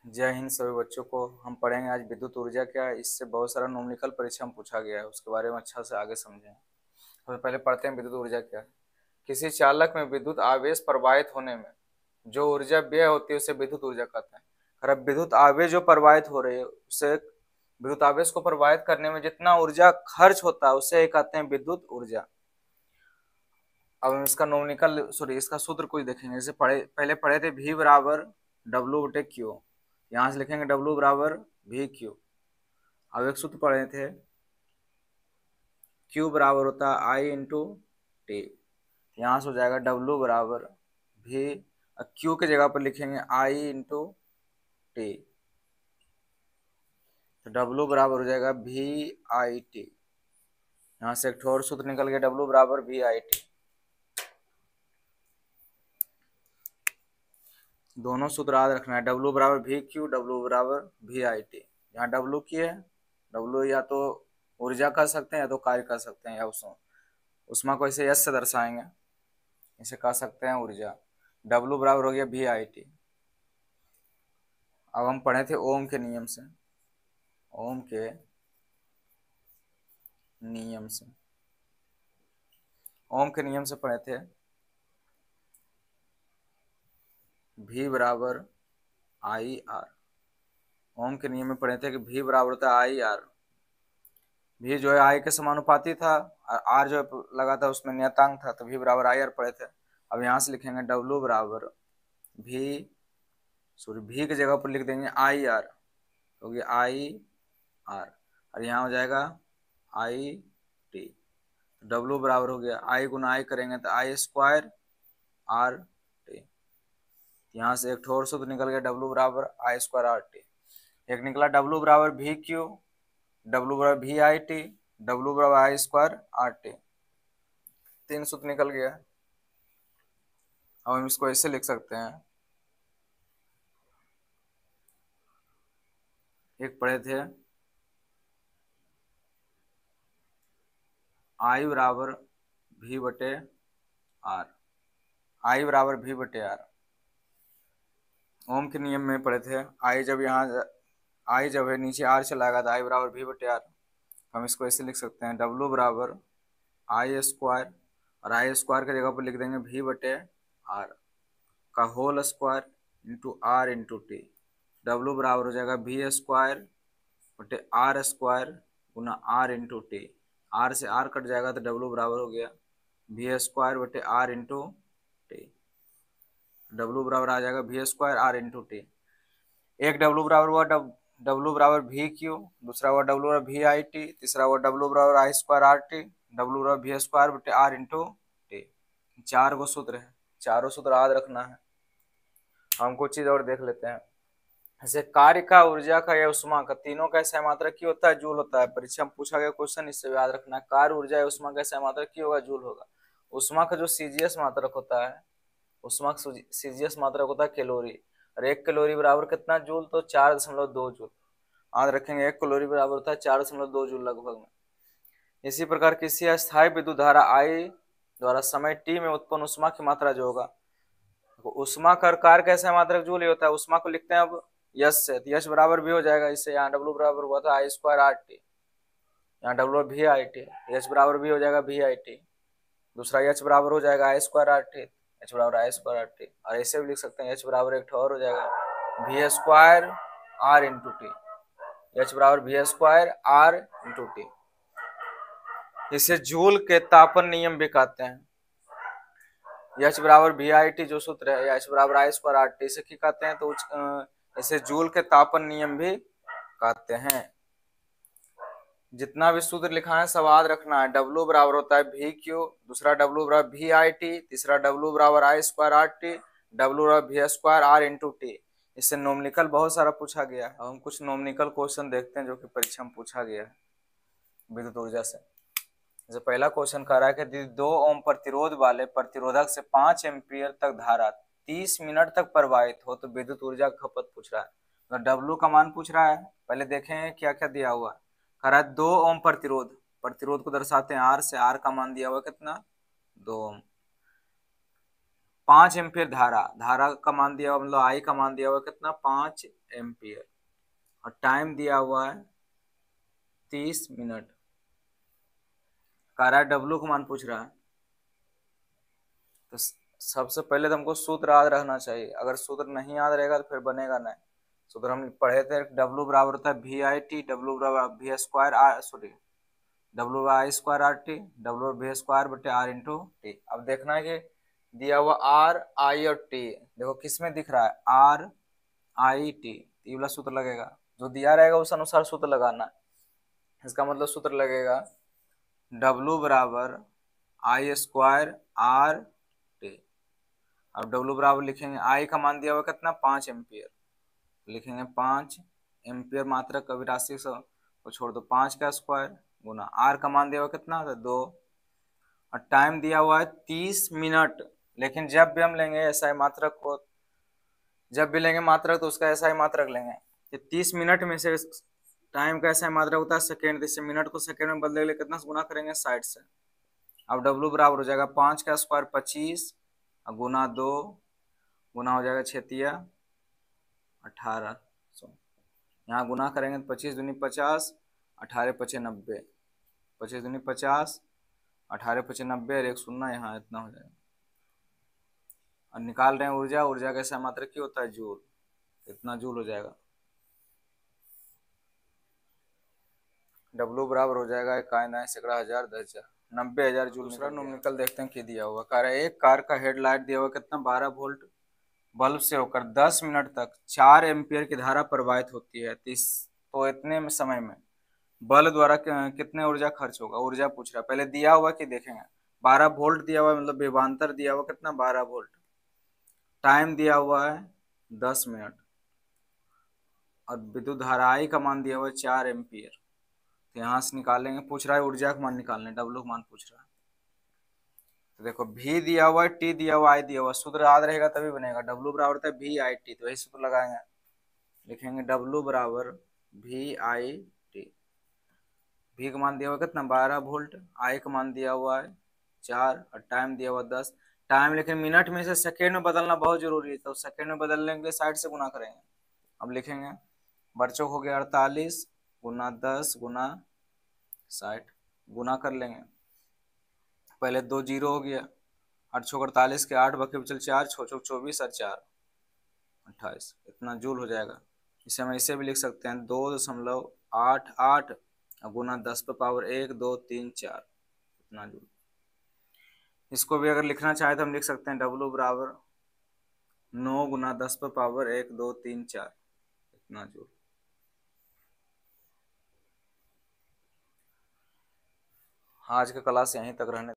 जय हिंद सभी बच्चों को। हम पढ़ेंगे आज विद्युत ऊर्जा क्या है। इससे बहुत सारा न्यूमेरिकल परीक्षा में पूछा गया है, उसके बारे में अच्छा से आगे समझें। तो पहले पढ़ते हैं विद्युत ऊर्जा क्या है। किसी चालक में विद्युत आवेश प्रवाहित होने में जो ऊर्जा व्यय होती है उसे विद्युत ऊर्जा कहते हैं। और अब विद्युत आवेश जो प्रवाहित हो रही है उसे विद्युत आवेश को प्रवाहित करने में जितना ऊर्जा खर्च होता है उसे कहते हैं विद्युत ऊर्जा। अब हम इसका न्यूमेरिकल सॉरी इसका सूत्र कुछ देखेंगे। जैसे पहले पढ़े थे V बराबर डब्ल्यू बटे क्यू। यहाँ से लिखेंगे W बराबर वी क्यू। अब एक सूत्र पढ़े थे Q बराबर होता है I इंटू टी। यहाँ से हो जाएगा W बराबर V, Q के जगह पर लिखेंगे I इंटू टी, तो W बराबर हो जाएगा VIT। यहाँ से एक और सूत्र निकल गया W बराबर VIT। दोनों सूत्र याद रखना है, W बराबर VQ, W बराबर VIT। यहाँ W की है, W या तो ऊर्जा कर सकते हैं या तो कार्य कर सकते हैं, या उष्मा को ऐसे S से दर्शाएंगे, इसे कह सकते हैं ऊर्जा। W बराबर हो गया VIT। अब हम पढ़े थे ओम के नियम से। ओम के नियम से ओम के नियम से पढ़े थे V बराबर IR। ओम के नियम में पढ़े थे कि V बराबर होता है IR। V जो है I के समानुपाती था और R जो लगा था उसमें नियतांक था, तो V बराबर IR पढ़े थे। अब यहाँ से लिखेंगे W बराबर V की जगह पर लिख देंगे IR, हो गया IR, और यहाँ हो जाएगा IT। W बराबर हो गया I गुना I करेंगे तो I स्क्वायर RT। यहाँ से एक और सूत्र निकल गया W बराबर I स्क्वायर RT। एक निकला W बराबर VQ, W बराबर VIT, W बराबर I स्क्वायर RT। तीन सूत्र निकल गया। अब हम इसको ऐसे लिख सकते हैं, एक पढ़े थे I बराबर V बटे R। I बराबर V बटे R। ओम के नियम में पढ़े थे I जब यहाँ I जब है नीचे R चलाएगा तो I बराबर V बटे R। हम इसको ऐसे लिख सकते हैं W बराबर I स्क्वायर, और I स्क्वायर की जगह पर लिख देंगे V बटे R का whole square into R into t. W बराबर हो जाएगा V स्क्वायर बटे R स्क्वायर गुना R इंटू टी। R से R कट जाएगा तो W बराबर हो गया V स्क्वायर बटे R इंटू टी। W बराबर आ जाएगा V square R into t. एक W बराबर हुआ W बराबर VQ, दूसरा हुआ W बराबर VIT, तीसरा हुआ W बराबर I स्क्वायर RT, W बराबर V स्क्वायर बटे R इंटू टी। चार गो सूत्र है, चारों सूत्र याद रखना है। हम कुछ चीज और देख लेते हैं। जैसे कार्य का, ऊर्जा का या उष्मा का, तीनों का सहमात्रक की होता है, जूल होता है। परीक्षा में पूछा गया क्वेश्चन, इससे याद रखना है। कार्य, ऊर्जा या उष्मा का सहमात्रक की होगा, जूल होगा। उष्मा का जो सीजीएस मात्रक होता है, उष्मा का सीजीएस मात्रक होता है कैलोरी, और एक कैलोरी बराबर कितना जूल, तो 4.2 जूल। याद रखेंगे, एक कैलोरी बराबर होता है 4.2 जूल लगभग में। इसी प्रकार किसी अस्थायी विद्युत धारा आई द्वारा समय टी में उत्पन्न उष्मा की मात्रा जो होगा, उष्मा का कार्य कैसे मात्रक जूल होता है। उष्मा को लिखते हैं अब यश से, तो यश बराबर भी हो जाएगा इससे। यहाँ डब्ल्यू बराबर हुआ था I स्क्वायर RT, यहाँ डब्ल्यू VIT, एच बराबर भी हो जाएगा VIT। दूसरा एच बराबर हो जाएगा I स्क्वायर RT, एच बराबर I स्क्वायर RT। और ऐसे भी लिख सकते हैं एच बराबर एक और हो जाएगा V square R into T, H बराबर V square R into T. इसे जूल के तापन नियम भी कहते हैं। एच बराबर VIT जो सूत्र है, एच बराबर I स्क्वायर RT, इसे क्या कहते हैं, तो इसे जूल के तापन नियम भी कहते हैं। जितना भी सूत्र लिखा है सब याद रखना है। W बराबर होता है VQ, दूसरा W बराबर VIT, तीसरा W बराबर I स्क्वायर RT, W बराबर V square R into T. इससे नोमनिकल बहुत सारा पूछा गया है। अब हम कुछ नोमनिकल क्वेश्चन देखते हैं जो कि परीक्षा में पूछा गया है विद्युत ऊर्जा से। जैसे पहला क्वेश्चन कह रहा है कि 2 ओम प्रतिरोध वाले प्रतिरोधक से 5 एम्पियर तक धारा 30 मिनट तक प्रवाहित हो तो विद्युत ऊर्जा की खपत पूछ रहा है। तो डब्ल्यू का मान पूछ रहा है। पहले देखें क्या क्या दिया हुआ है। कह रहा है 2 ओम प्रतिरोध, प्रतिरोध को दर्शाते हैं आर से। आर का मान दिया हुआ कितना, 2 ओम। 5 एम्पियर धारा का मान दिया हुआ, मतलब आई का मान दिया हुआ कितना, 5 एम्पियर, और टाइम दिया हुआ है 30 मिनट। कह रहा है डब्लू का मान पूछ रहा है। तो सबसे पहले तो हमको सूत्र याद रखना चाहिए, अगर सूत्र नहीं याद रहेगा तो फिर बनेगा नहीं। सूत्र हम पढ़े थे, डब्लू बराबर होता है वी आई टी, डब्लू बराबर V square R, sorry W I square R T, W V square बटे आर इंटू टी। अब देखना है कि दिया हुआ आर आई और टी, देखो किस में दिख रहा है, आर आई टी, ये वाला सूत्र लगेगा, जो दिया रहेगा उस अनुसार सूत्र लगाना है। इसका मतलब सूत्र लगेगा डब्लू बराबर आई स्क्वायर आर टी। अब डब्लू बराबर लिखेंगे, आई का मान दिया हुआ कितना, 5 एम्पियर, लिखेंगे 5 एम्पियर मात्रक अभिराशि को छोड़ दो, 5 का स्क्वायर गुना आर का मान दिया हुआ कितना, 2, और टाइम दिया हुआ है 30 मिनट। लेकिन जब भी हम लेंगे एसआई मात्रक को, जब भी लेंगे मात्रक तो उसका एसआई मात्रक लेंगे, कि 30 मिनट में से टाइम का एसआई मात्रक होता है सेकेंड, तो इससे मिनट को सेकेंड में बदलने के लिए कितना गुना करेंगे, 60 से। अब डब्लू बराबर हो जाएगा 5 का स्क्वायर 25 गुना 2 गुना हो जाएगा 6 1800, यहाँ गुना करेंगे तो 25 दूनी 50, 18 पचे 90, 25 दूनी 50, 18 पचे 90 और 1 शून्य, यहाँ इतना हो जाएगा। और निकाल रहे हैं ऊर्जा, ऊर्जा कैसा मात्रक की होता है, जूल, इतना जूल हो जाएगा। डब्लू बराबर हो जाएगा 91 सैकड़ा हजार 10,000 90,000 जूल। दूसरा न्यूमेरिकल देखते हैं कि दिया हुआ, कार एक कार का हेडलाइट दिया हुआ कितना, 12 वोल्ट बल्ब से होकर 10 मिनट तक 4 एम्पियर की धारा प्रवाहित होती है, तो इतने समय में बल्ब द्वारा कितने ऊर्जा खर्च होगा, ऊर्जा पूछ रहा है। पहले दिया हुआ कि देखेंगे, 12 वोल्ट दिया हुआ है, मतलब विभवांतर दिया हुआ कितना, 12 वोल्ट, टाइम दिया हुआ है 10 मिनट, और विद्युत धारा आई का मान दिया हुआ है 4 एम्पियर। तो यहाँ से निकालेंगे, पूछ रहा है ऊर्जा का मान निकालने, डब्लू का मान पूछ रहा है। तो देखो भी दिया हुआ है, टी दिया हुआ, आई दिया हुआ, सूत्र याद रहेगा तभी बनेगा। डब्लू बराबर होता है वी आई टी, तो वही सूत्र लगाएंगे, लिखेंगे डब्लू बराबर वी आई टी। भी का मान दिया हुआ कितना, 12 वोल्ट, आई का मान दिया हुआ है 4, और टाइम दिया हुआ 10। टाइम लेकिन मिनट में से सेकेंड में बदलना बहुत जरूरी है, तो सेकेंड में बदलने के लिए साइड से गुना करेंगे। अब लिखेंगे बच्चों हो गया 48 गुना 10 गुना 60, गुना कर लेंगे, पहले 2 जीरो हो गया, 8 छो 48 के 8 बके बचल 4, 6 चौक 24 और 4 28, इतना जूल हो जाएगा। इसे हम ऐसे भी लिख सकते हैं 2.88 गुना 10 पे पावर 1 2 3 4, इतना जूल। इसको भी अगर लिखना चाहे तो हम लिख सकते हैं डब्लू बराबर 9 गुना 10 पे पावर 1 2 3 4, इतना जूल। आज का क्लास यहीं तक रहने